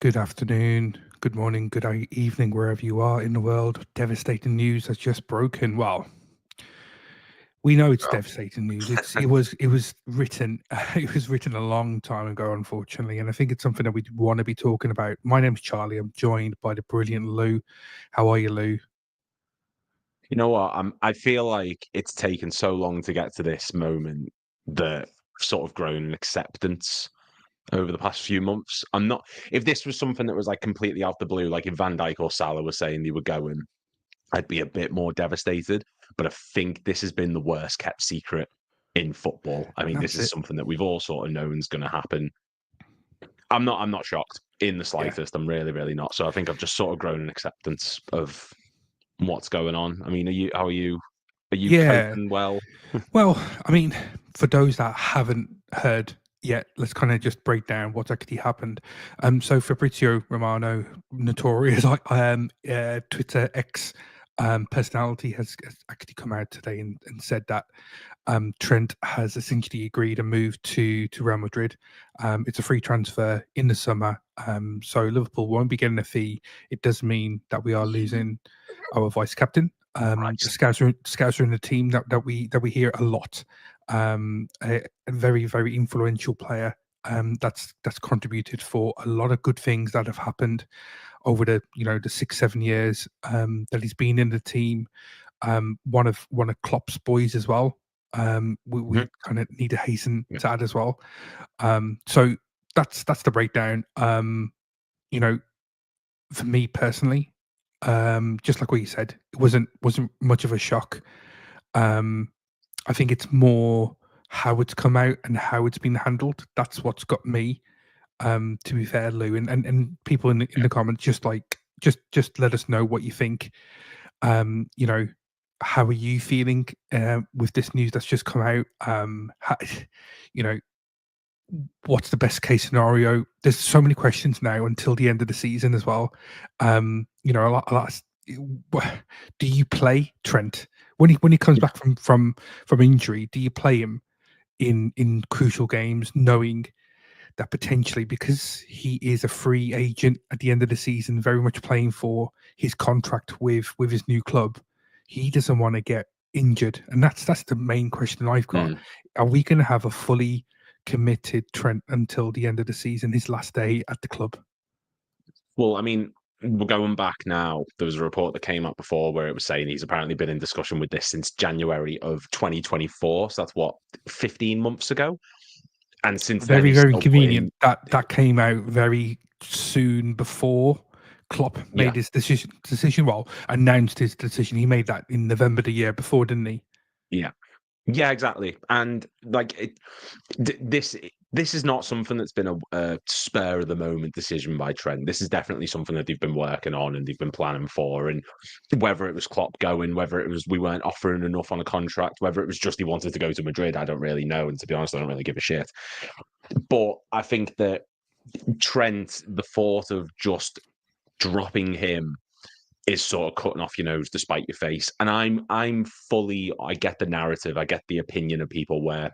Good afternoon, good morning, evening, wherever you are in the world. Devastating news has just broken. Well, we know it's Oh, devastating news. It was written it was written a long time ago, unfortunately, and I think it's something that we want to be talking about. My name's Charlie. I'm joined by the brilliant Lou. How are you, Lou? you know what? I feel like it's taken so long to get to this moment that I've sort of grown in acceptance over the past few months. I'm not. If this was something that was like completely out the blue, like if Van Dijk or Salah were saying they were going, I'd be a bit more devastated. But I think this has been the worst kept secret in football. I mean, this That's is it. something that we've all sort of known is going to happen. I'm not shocked in the Yeah. slightest. I'm really, really not. So I think I've just sort of grown in acceptance of what's going on. I mean, are you? How are you? Are you Yeah. coping well? Well, I mean, for those that haven't heard yet, let's kind of just break down what actually happened. So Fabrizio Romano, notorious Twitter X personality, has actually come out today and said that Trent has essentially agreed a move to Real Madrid. It's a free transfer in the summer, so Liverpool won't be getting a fee. It does mean that we are losing our vice captain. The Christ. scouts are in the team that we hear a lot. A very very influential player. That's contributed for a lot of good things that have happened over the 6-7 years that he's been in the team. One of Klopp's boys as well. We Mhm. kind of need to hasten Yeah. to add as well. So that's the breakdown. You know, for me personally, just like what you said, it wasn't much of a shock. Um, I think it's more how it's come out and how it's been handled. That's what's got me. To be fair, Lou, and people in Yeah. the comments, just let us know what you think. Um, you know, how are you feeling with this news that's just come out? You know, what's the best case scenario? There's so many questions now until the end of the season as well. Do you play Trent when he comes Yeah. back from injury? Do you play him in crucial games, knowing that potentially, because he is a free agent at the end of the season, very much playing for his contract with his new club, he doesn't want to get injured, and that's the main question I've got. Mm. Are we going to have a fully committed Trent until the end of the season, his last day at the club? Well, I mean, we're going back now. There was a report that came out before where it was saying he's apparently been in discussion with this since January of 2024. So that's what, 15 months ago? And since then, Very he's very still putting. convenient that came out very soon before Klopp Yeah. made his decision. Well, announced his decision. He made that in November the year before, didn't he? Yeah. Yeah, exactly. And like this is not something that's been a spur of the moment decision by Trent. This is definitely something that they've been working on and they've been planning for. And whether it was Klopp going, whether it was we weren't offering enough on a contract, whether it was just he wanted to go to Madrid, I don't really know. And to be honest, I don't really give a shit. But I think that Trent, the thought of just dropping him is sort of cutting off your nose to spite your face. And I'm fully, I get the narrative, I get the opinion of people where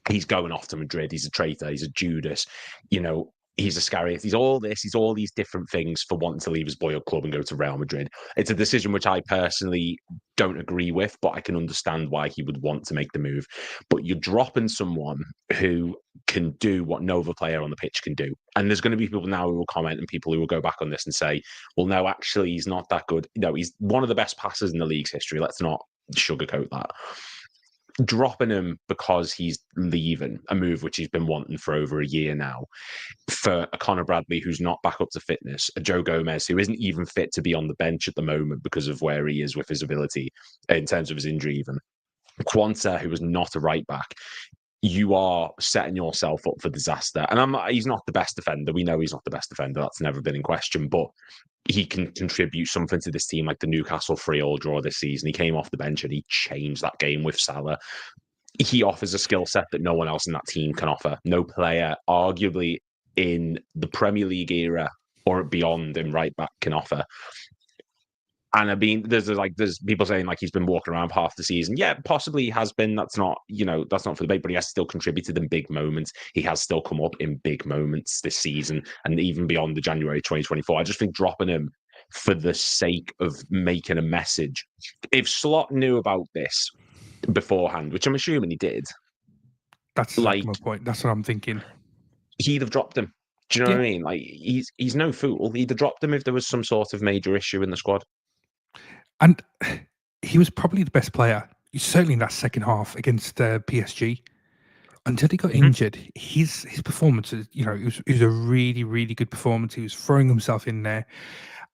he's going off to Madrid, he's a traitor, he's a Judas, you know, he's a Scariot, he's all this, he's all these different things for wanting to leave his boyhood club and go to Real Madrid. It's a decision which I personally don't agree with, but I can understand why he would want to make the move. But you're dropping someone who can do what no other player on the pitch can do. And there's going to be people now who will comment and people who will go back on this and say, well, no, actually, he's not that good. No, he's one of the best passers in the league's history. Let's not sugarcoat that. Dropping him because he's leaving, a move which he's been wanting for over a year now, for a Connor Bradley who's not back up to fitness, a Joe Gomez who isn't even fit to be on the bench at the moment because of where he is with his ability in terms of his injury, even. Quanta, who was not a right back, you are setting yourself up for disaster. And he's not the best defender. We know he's not the best defender. That's never been in question. But he can contribute something to this team, like the Newcastle 3-3 draw this season. He came off the bench and he changed that game with Salah. He offers a skill set that no one else in that team can offer. No player, arguably in the Premier League era or beyond in right back, can offer. And I mean, there's people saying like he's been walking around half the season. Yeah, possibly he has been. That's not, that's not for debate, but he has still contributed in big moments. He has still come up in big moments this season and even beyond the January 2024. I just think dropping him for the sake of making a message. If Slot knew about this beforehand, which I'm assuming he did, That's exactly like my point. That's what I'm thinking. he'd have dropped him. Do you know Yeah. what I mean? Like he's no fool. He'd have dropped him if there was some sort of major issue in the squad. And he was probably the best player, certainly in that second half against PSG. Until he got Mhm. injured, his performances, it was a really, really good performance. He was throwing himself in there,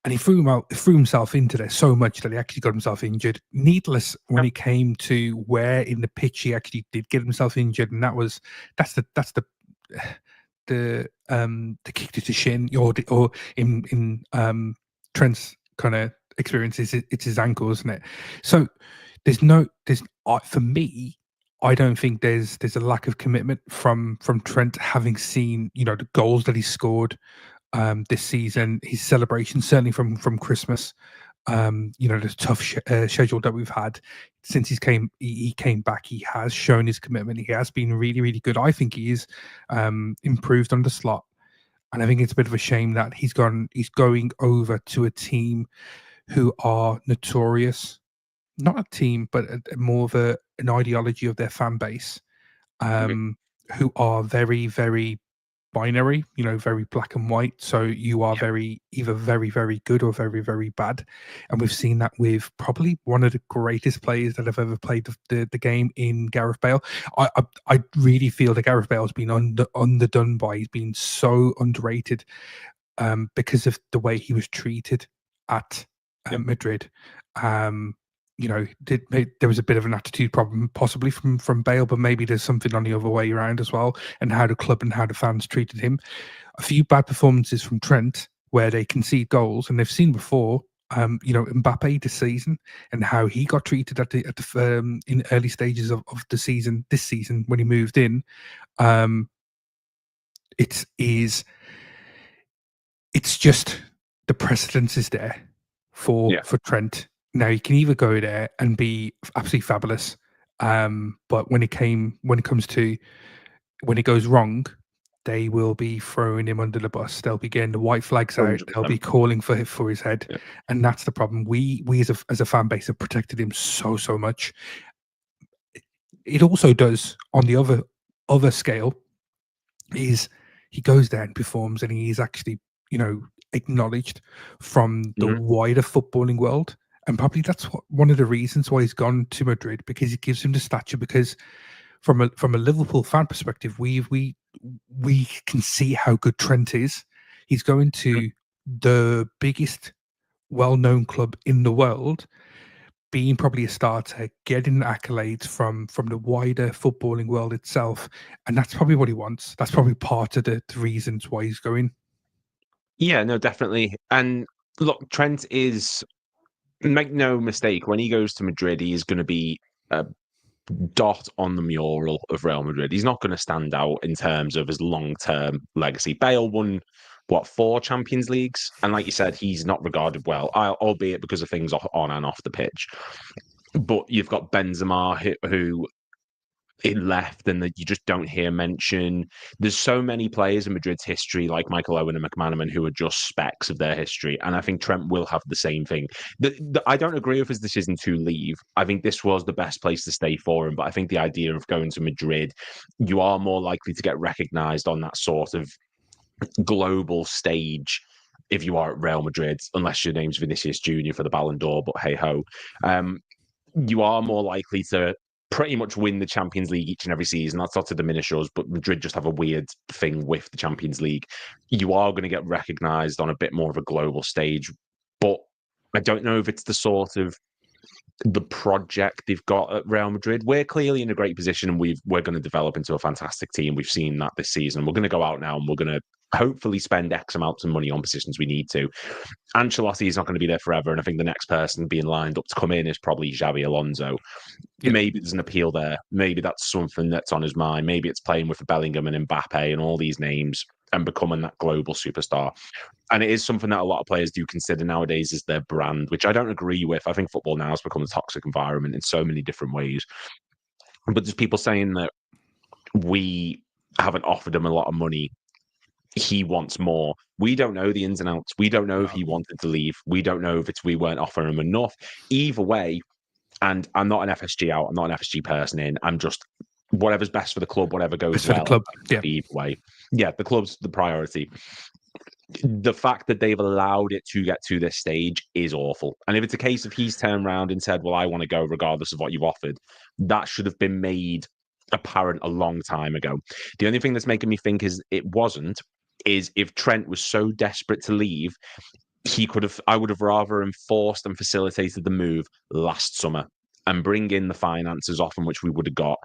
and he threw himself into there so much that he actually got himself injured. Needless when Yeah. it came to where in the pitch he actually did get himself injured, and that's the kick to the shin, or in Trent's kind of experiences, it's his ankle, isn't it? So for me, I don't think there's a lack of commitment from Trent, having seen the goals that he scored this season, his celebration certainly from Christmas. The tough schedule that we've had since he came back. He has shown his commitment. He has been really, really good. I think he is improved on the slot, and I think it's a bit of a shame that he's going over to a team who are notorious, not a team, but more of an ideology of their fan base, Okay. who are very, very binary, very black and white. So you are Yeah. either very, very good or very, very bad. And we've seen that with probably one of the greatest players that have ever played the game in Gareth Bale. I really feel that Gareth Bale's been underdone by. He's been so underrated because of the way he was treated at Yeah. Madrid. Um, there was a bit of an attitude problem possibly from Bale, but maybe there's something on the other way around as well, and how the club and how the fans treated him. A few bad performances from Trent where they concede goals, and they've seen before. Mbappe this season, and how he got treated in early stages of the season. This season when he moved in, it is it's just the precedence is there for Yeah. Trent. Now you can either go there and be absolutely fabulous, but when it goes wrong, they will be throwing him under the bus. They'll be getting the white flags out. They'll be 100%. calling for his head, Yeah. and that's the problem. We as a fan base have protected him so much. It also does on the other scale is he goes there and performs, and he is actually acknowledged from the Mhm. wider footballing world, and probably that's one of the reasons why he's gone to Madrid, because it gives him the stature. Because from a Liverpool fan perspective, we can see how good Trent is. He's going Mhm. to the biggest well-known club in the world, being probably a starter, getting accolades from the wider footballing world itself, and that's probably what he wants. That's probably part of the reasons why he's going. Yeah, no, definitely. And look, Trent is, make no mistake, when he goes to Madrid, he is going to be a dot on the mural of Real Madrid. He's not going to stand out in terms of his long-term legacy. Bale won, what, 4 Champions Leagues? And like you said, he's not regarded well, albeit because of things on and off the pitch. But you've got Benzema, who it left and that you just don't hear mention. There's so many players in Madrid's history, like Michael Owen and McManaman, who are just specks of their history. And I think Trent will have the same thing. I don't agree with his decision to leave. I think this was the best place to stay for him. But I think the idea of going to Madrid, you are more likely to get recognised on that sort of global stage if you are at Real Madrid, unless your name's Vinicius Junior for the Ballon d'Or. But hey ho. You are more likely to pretty much win the Champions League each and every season. That's not to diminish us, but Madrid just have a weird thing with the Champions League. You are going to get recognised on a bit more of a global stage, but I don't know if it's the sort of the project they've got at Real Madrid. We're clearly in a great position, and we're going to develop into a fantastic team. We've seen that this season. We're going to go out now, and we're going to hopefully spend X amounts of money on positions we need to. Ancelotti is not going to be there forever, and I think the next person being lined up to come in is probably Xabi Alonso. Yeah, Maybe there's an appeal there. Maybe that's something that's on his mind. Maybe it's playing with Bellingham and Mbappe and all these names and becoming that global superstar. And it is something that a lot of players do consider nowadays as their brand, which I don't agree with. I think football now has become a toxic environment in so many different ways. But there's people saying that we haven't offered him a lot of money. He wants more. We don't know the ins and outs. We don't know if he wanted to leave. We don't know if we weren't offering him enough. Either way, and I'm not an FSG out. I'm not an FSG person in. I'm just whatever's best for the club, whatever goes Best for the well. club. Yeah. Either way, yeah, the club's the priority. The fact that they've allowed it to get to this stage is awful. And if it's a case of he's turned around and said, well, I want to go regardless of what you've offered, that should have been made apparent a long time ago. The only thing that's making me think is it wasn't, is if Trent was so desperate to leave, I would have rather enforced and facilitated the move last summer and bring in the finances off in which we would have got.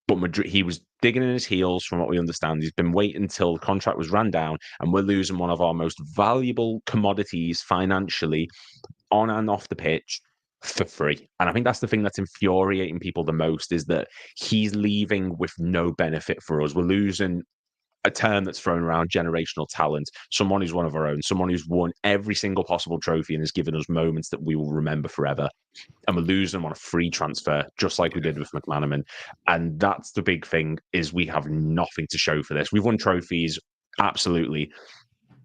But Madrid, he was digging in his heels, from what we understand. He's been waiting until the contract was ran down, and we're losing one of our most valuable commodities financially on and off the pitch for free. And I think that's the thing that's infuriating people the most, is that he's leaving with no benefit for us. We're losing a term that's thrown around, generational talent, someone who's one of our own, someone who's won every single possible trophy and has given us moments that we will remember forever. And we're losing them on a free transfer, just like we did with McManaman. And that's the big thing, is we have nothing to show for this. We've won trophies, absolutely,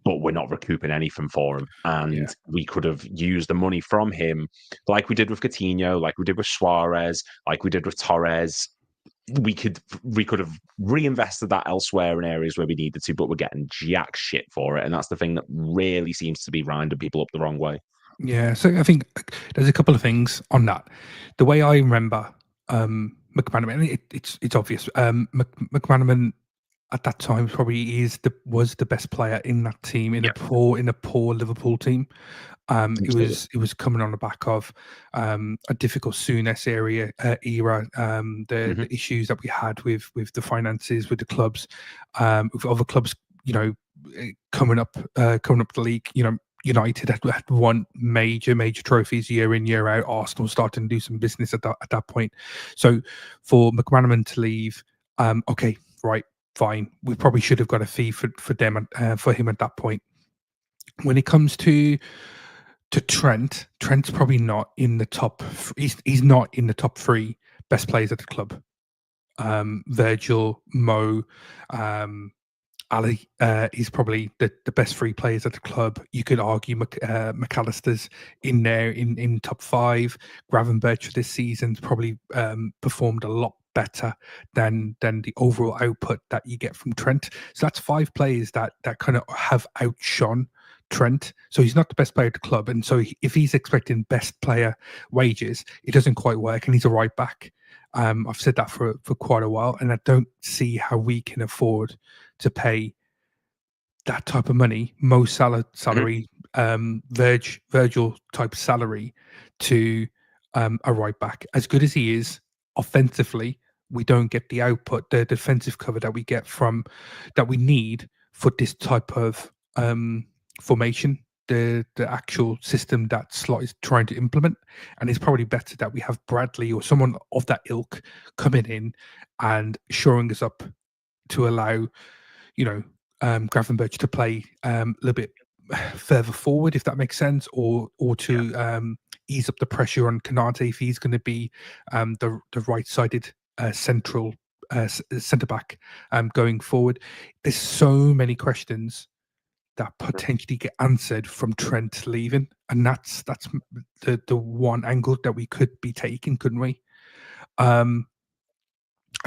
but we're not recouping anything for him. And we could have used the money from him like we did with Coutinho, like we did with Suarez, like we did with Torres. We could have reinvested that elsewhere in areas where we needed to, but we're getting jack shit for it. And that's the thing that really seems to be winding people up the wrong way. Yeah, so I think there's a couple of things on that. The way I remember McManaman, it's obvious. McManaman at that time probably was the best player in that team, in a poor Liverpool team. It was coming on the back of a difficult Souness era, the issues that we had with the finances, with the clubs, with other clubs, coming up the league. United had won major trophies year in, year out. Arsenal starting to do some business at that point. So for McManaman to leave, okay, right, fine. We probably should have got a fee for him at that point. When it comes to Trent, Trent's probably not in the top. He's not in the top 3 best players at the club. Virgil, Mo, Ali is probably the best 3 players at the club. You could argue McAllister's in there in top 5. Gravenberch this season's probably performed a lot better than the overall output that you get from Trent. So that's 5 players that kind of have outshone Trent. So he's not the best player at the club, and so if he's expecting best player wages, it doesn't quite work, and he's a right back. I've said that for quite a while, and I don't see how we can afford to pay that type of money, Mo's salary, Virgil type salary, to a right back. As good as he is offensively, we don't get the output, the defensive cover that we need for this type of formation, the actual system that Slot is trying to implement. And it's probably better that we have Bradley or someone of that ilk coming in and shoring us up to allow, Gravenberch to play a little bit further forward, if that makes sense, or to ease up the pressure on Canate if he's going to be the right-sided central centre back going forward. There's so many questions that potentially get answered from Trent leaving, and that's the one angle that we could be taking, couldn't we? I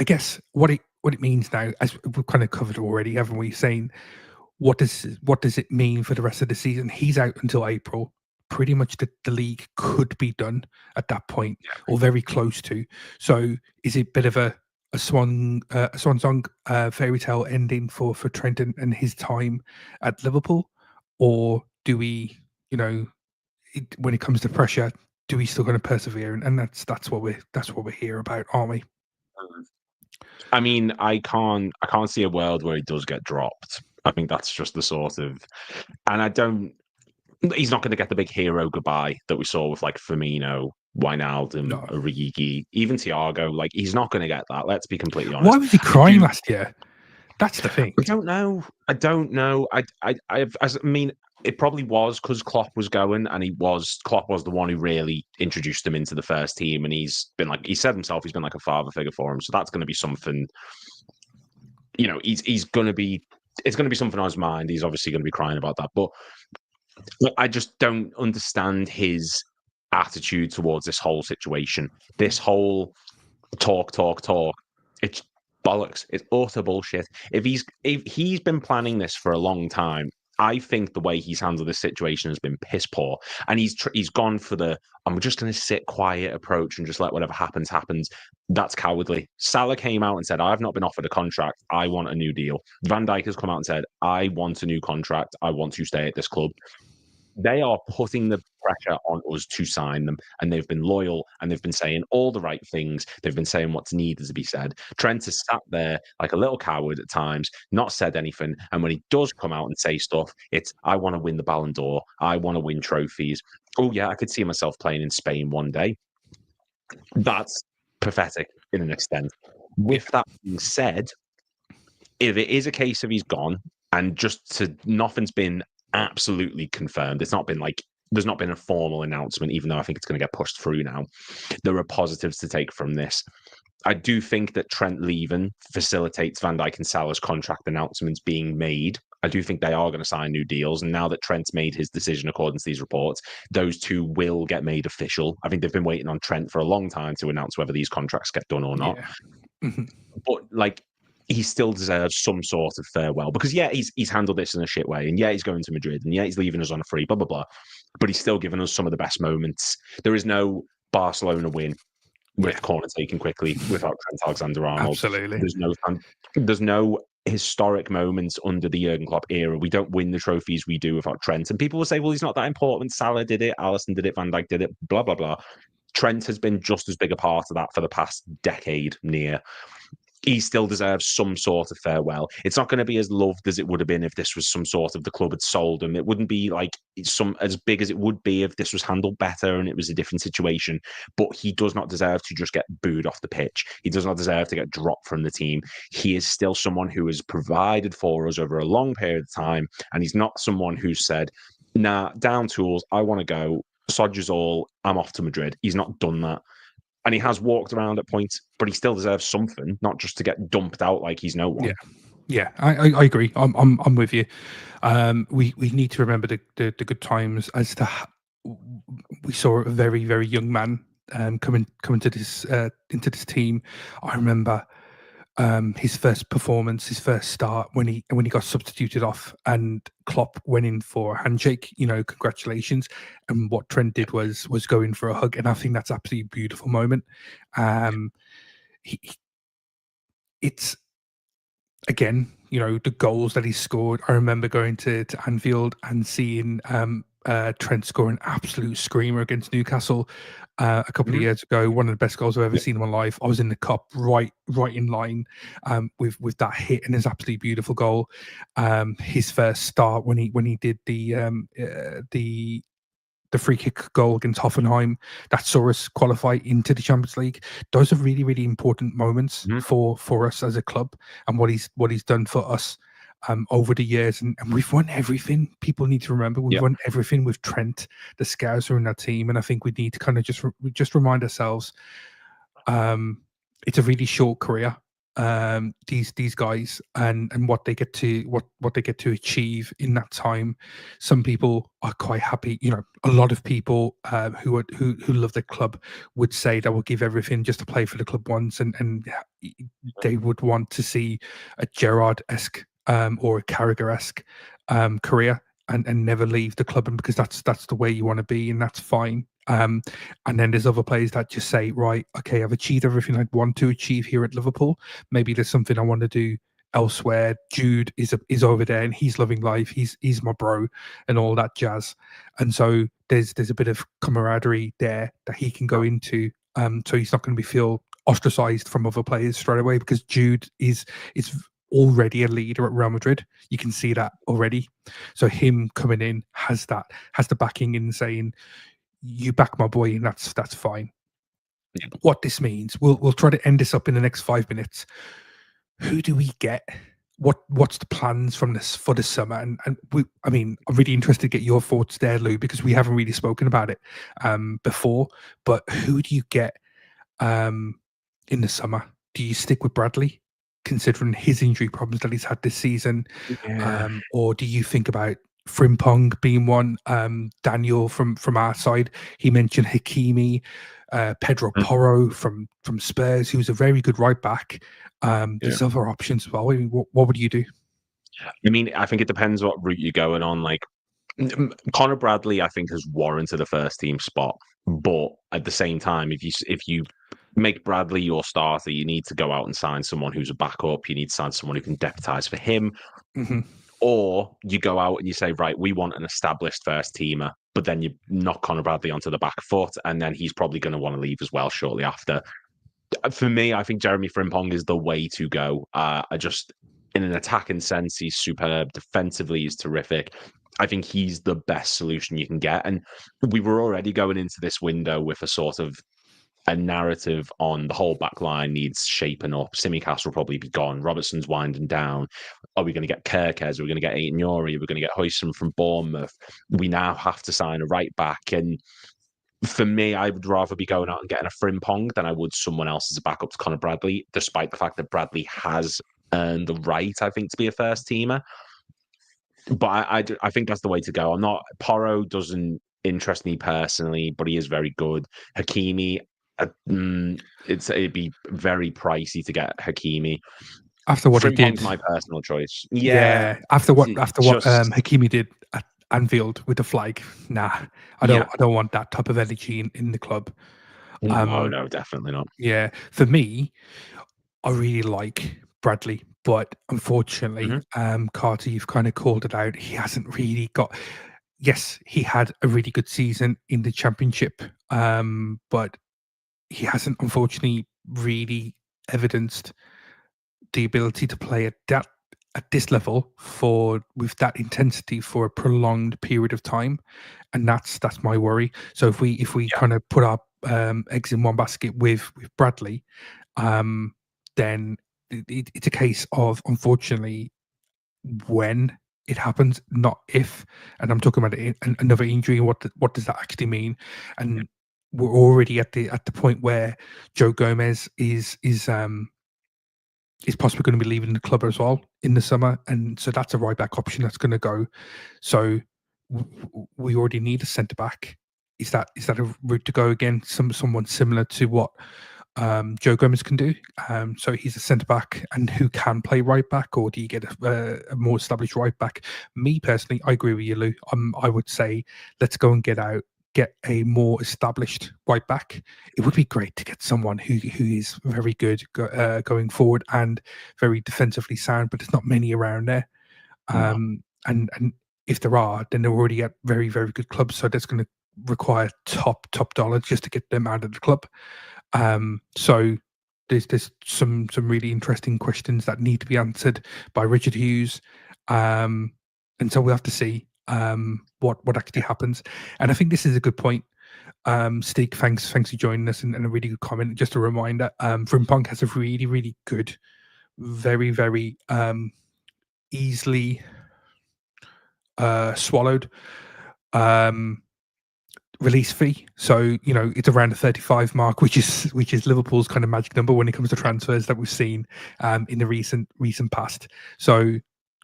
guess what it means now, as we've kind of covered already, haven't we? Saying what does it mean for the rest of the season? He's out until April. Pretty much the league could be done at that point, or very close to. So is it a bit of a swan song, fairy tale ending for Trent and his time at Liverpool, or do we, when it comes to pressure, do we still going to persevere? And that's what we're here about, aren't we? I mean, I can't see a world where he does get dropped. I think that's just the sort of, and he's not going to get the big hero goodbye that we saw with like Firmino, Wijnaldum, Origi, even Thiago. Like, he's not going to get that. Let's be completely honest. Why was he crying last year? That's the thing. I don't know. I mean, it probably was because Klopp was going, and Klopp was the one who really introduced him into the first team, and he's been like, he said himself, he's been like a father figure for him. So that's going to be something. He's going to be. It's going to be something on his mind. He's obviously going to be crying about that, but I just don't understand his attitude towards this whole situation. This whole talk. It's bollocks. It's utter bullshit. If he's been planning this for a long time, I think the way he's handled this situation has been piss poor, and he's gone for the I'm just going to sit quiet approach and just let whatever happens happens. That's cowardly. Salah came out and said, "I've not been offered a contract. I want a new deal." Van Dijk has come out and said, "I want a new contract. I want to stay at this club." They are putting the pressure on us to sign them, and they've been loyal, and they've been saying all the right things. They've been saying what's needed to be said. Trent has sat there like a little coward at times, not said anything, and when he does come out and say stuff, it's, I want to win the Ballon d'Or. I want to win trophies. Oh, yeah, I could see myself playing in Spain one day. That's pathetic in an extent. With that being said, if it is a case of he's gone, and nothing's been absolutely confirmed, it's not been like, there's not been a formal announcement, even though I think it's going to get pushed through now. There are positives to take from this. I do think that Trent leaving facilitates Van Dijk and Salah's contract announcements being made. I do think they are going to sign new deals. And now that Trent's made his decision according to these reports, those two will get made official. I think they've been waiting on Trent for a long time to announce whether these contracts get done or not. Yeah. But like, he still deserves some sort of farewell, because he's handled this in a shit way, and he's going to Madrid, and he's leaving us on a free, blah blah blah. But he's still given us some of the best moments. There is no Barcelona win with corner taken quickly without Trent Alexander-Arnold. Absolutely. There's no historic moments under the Jurgen Klopp era. We don't win the trophies we do without Trent. And people will say, well, he's not that important. Salah did it, Alisson did it, Van Dijk did it, blah blah blah. Trent has been just as big a part of that for the past decade near. He still deserves some sort of farewell. It's not going to be as loved as it would have been if this was some sort of the club had sold him. It wouldn't be like as big as it would be if this was handled better and it was a different situation. But he does not deserve to just get booed off the pitch. He does not deserve to get dropped from the team. He is still someone who has provided for us over a long period of time, and he's not someone who said, "Nah, down tools, I want to go. Sodgers all, I'm off to Madrid." He's not done that. And he has walked around at points, but he still deserves something, not just to get dumped out like he's no one. Yeah, I agree. I'm with you. We need to remember the good times, as we saw a very, very young man coming to this into this team. I remember his first performance, his first start, when he got substituted off, and Klopp went in for a handshake. Congratulations. And what Trent did was go in for a hug, and I think that's absolutely beautiful moment. It's again, the goals that he scored. I remember going to Anfield and seeing Trent score an absolute screamer against Newcastle a couple of years ago. One of the best goals I've ever seen in my life. I was in the cup, right in line with that hit, and it's absolutely beautiful goal. His first start when he did the free kick goal against Hoffenheim that saw us qualify into the Champions League. Those are really, really important moments for us as a club, and what he's done for us over the years. And we've won everything. People need to remember we've won everything with Trent. The Scouts are in that team, and I think we need to kind of just remind ourselves it's a really short career. These guys and what they get to achieve in that time. Some people are quite happy. A lot of people who love the club would say they will give everything just to play for the club once, and they would want to see a Gerrard-esque or a Carragher-esque career and never leave the club, and because that's the way you want to be, and that's fine. And then there's other players that just say, right, okay, I've achieved everything I'd want to achieve here at Liverpool. Maybe there's something I want to do elsewhere. Jude is over there and he's loving life. He's my bro and all that jazz. And so there's a bit of camaraderie there that he can go into. So he's not going to feel ostracized from other players straight away, because Jude is already a leader at Real Madrid. You can see that already. So him coming in has the backing in saying, you back my boy, and that's fine. What this means, we'll try to end this up in the next 5 minutes. Who do we get what's the plans from this for the summer? And I mean, I'm really interested to get your thoughts there, Lou, because we haven't really spoken about it before. But who do you get in the summer? Do you stick with Bradley, considering his injury problems that he's had this season, Yeah. or do you think about Frimpong being one? Daniel from our side, he mentioned Hakimi, Pedro Mm, Porro from Spurs, who's a very good right back. yeah. There's other options as well. I mean, what would you do? I mean, I think it depends what route you're going on. Like, Connor Bradley, I think, has warranted a first team spot, but at the same time, if you make Bradley your starter, you need to go out and sign someone who's a backup. You need to sign someone who can deputise for him, Hmm. or you go out and you say, right, we want an established first teamer, but then you knock Connor Bradley onto the back foot, and then he's probably going to want to leave as well shortly after. For me, I think Jeremy Frimpong is the way to go. I just, in an attacking sense, he's superb. Defensively, he's terrific. I think he's the best solution you can get. And we were already going into this window with a sort of a narrative on the whole back line needs shaping up. Simicast will probably be gone. Robertson's winding down. Are we going to get Kirkes? Are we going to get Aiton Yori? Are we going to get Hoyson from Bournemouth? We now have to sign a right back. And for me, I would rather be going out and getting a Frimpong than I would someone else as a backup to Connor Bradley, despite the fact that Bradley has earned the right, I think, to be a first teamer. But I think that's the way to go. I'm not, Porro doesn't interest me personally, but he is very good. Hakimi, it'd be very pricey to get Hakimi. After what he did, Frimpong's my personal choice. Yeah, yeah. After what just Hakimi did at Anfield with the flag, nah, yeah. I don't want that type of energy in the club. No, Um, no, definitely not. yeah, for me, I really like Bradley, but unfortunately, Hmm. Carter, you've kind of called it out. He hasn't really got. Yes, he had a really good season in the championship, but he hasn't, unfortunately, really evidenced the ability to play at this level for with that intensity for a prolonged period of time, and that's my worry. So if we Yeah, kind of put our eggs in one basket with Bradley, then it's a case of, unfortunately, when it happens, not if. And I'm talking about another injury. What does that actually mean? And we're already at the point where Joe Gomez is possibly going to be leaving the club as well in the summer, and so that's a right back option that's going to go. So we already need a centre back. Is that a route to go again? Someone similar to what Joe Gomez can do. So he's a centre back and who can play right back, or do you get a more established right back? Me personally, I agree with you, Lou. I would say let's go and get a more established right back. It would be great to get someone who is very good going forward and very defensively sound, but there's not many around there. no, And if there are, then they're already at very very good clubs, so that's going to require top dollar just to get them out of the club. So there's some really interesting questions that need to be answered by Richard Hughes, and so we'll have to see what actually happens. And I think this is a good point. Stig, thanks for joining us, and a really good comment. Just a reminder, Frimpong has a really really good, very very easily swallowed um release fee. So it's around the 35 mark, which is Liverpool's kind of magic number when it comes to transfers that we've seen in the recent past. So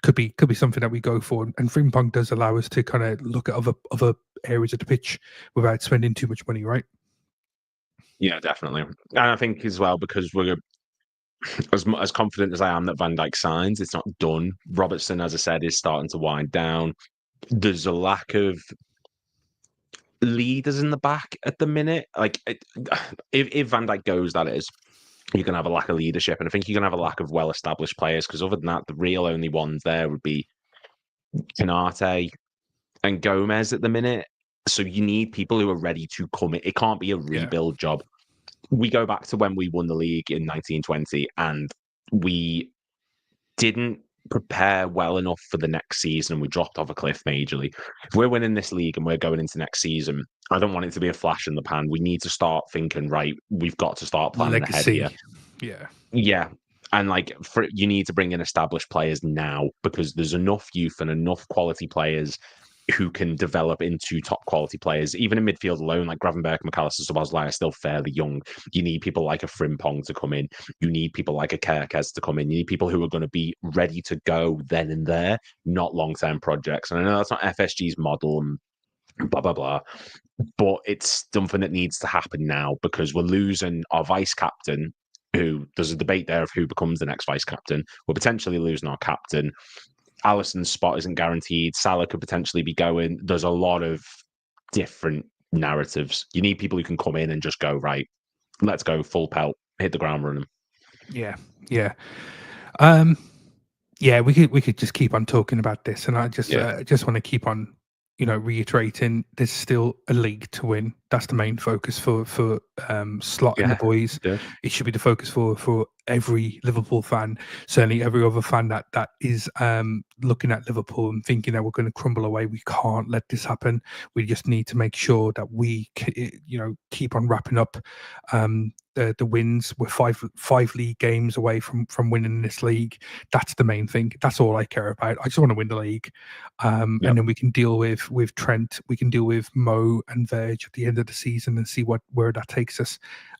could be something that we go for. And Frimpong does allow us to kind of look at other areas of the pitch without spending too much money, right? yeah, definitely. And I think as well because we're as confident as I am that Van Dijk signs, it's not done. Robertson, as I said, is starting to wind down. There's a lack of leaders in the back at the minute. If Van Dijk goes, that is, you're going to have a lack of leadership. And I think you're going to have a lack of well established players because other than that, the real only ones there would be Canate and Gomez at the minute. So you need people who are ready to come in. It can't be a Yeah. rebuild job. We go back to when we won the league in 1920 and we didn't prepare well enough for the next season and we dropped off a cliff majorly. If we're winning this league and we're going into next season, I don't want it to be a flash in the pan. We need to start thinking, right, we've got to start planning ahead here. Legacy. Yeah. Yeah. And like, you need to bring in established players now, because there's enough youth and enough quality players who can develop into top quality players. Even in midfield alone, like Gravenberch, McAllister, Szoboszlai are still fairly young. You need people like a Frimpong to come in. You need people like a Kerkez to come in. You need people who are going to be ready to go then and there, not long-term projects. And I know that's not FSG's model and blah, blah, blah, but it's something that needs to happen now, because we're losing our vice captain, who there's a debate there of who becomes the next vice captain. We're potentially losing our captain. Alisson's spot isn't guaranteed. Salah could potentially be going. There's a lot of different narratives. You need people who can come in and just go, right, let's go full pelt, hit the ground running. Yeah, yeah. Yeah, we could just keep on talking about this, and I just want to keep on, reiterating there's still a league to win. That's the main focus for Slot and the boys. Yeah. It should be the focus for every Liverpool fan, certainly every other fan that is looking at Liverpool and thinking that we're going to crumble away. We can't let this happen. We just need to make sure that we keep on wrapping up the wins. We're five league games away from winning this league. That's the main thing. That's all I care about. I just want to win the league, and then we can deal with Trent. We can deal with Mo and Verge at the end of the season and see where that takes us,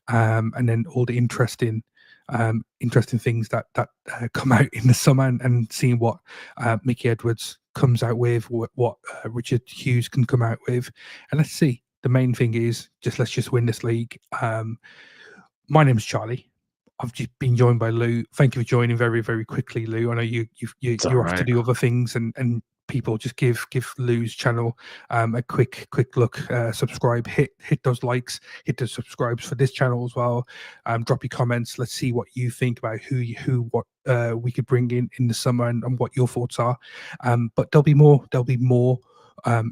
and then all the interesting things that come out in the summer, and seeing what Mickey Edwards comes out with, what Richard Hughes can come out with, and let's see. The main thing is let's just win this league. My name's Charlie. I've just been joined by Lou. Thank you for joining very, very quickly, Lou. I know you're off to do other things, and people just give Lou's channel a quick look. Subscribe, hit those likes, hit the subscribes for this channel as well. Drop your comments. Let's see what you think about what we could bring in the summer, and what your thoughts are. But there'll be more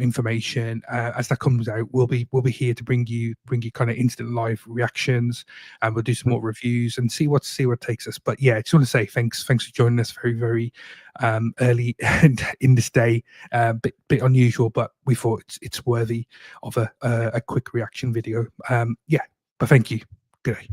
information as that comes out. We'll be here to bring you kind of instant live reactions, and we'll do some more reviews and see what takes us. But yeah, I just want to say thanks for joining us very, very early and in this day. Bit unusual, but we thought it's worthy of a quick reaction video. Yeah, but thank you. Good day.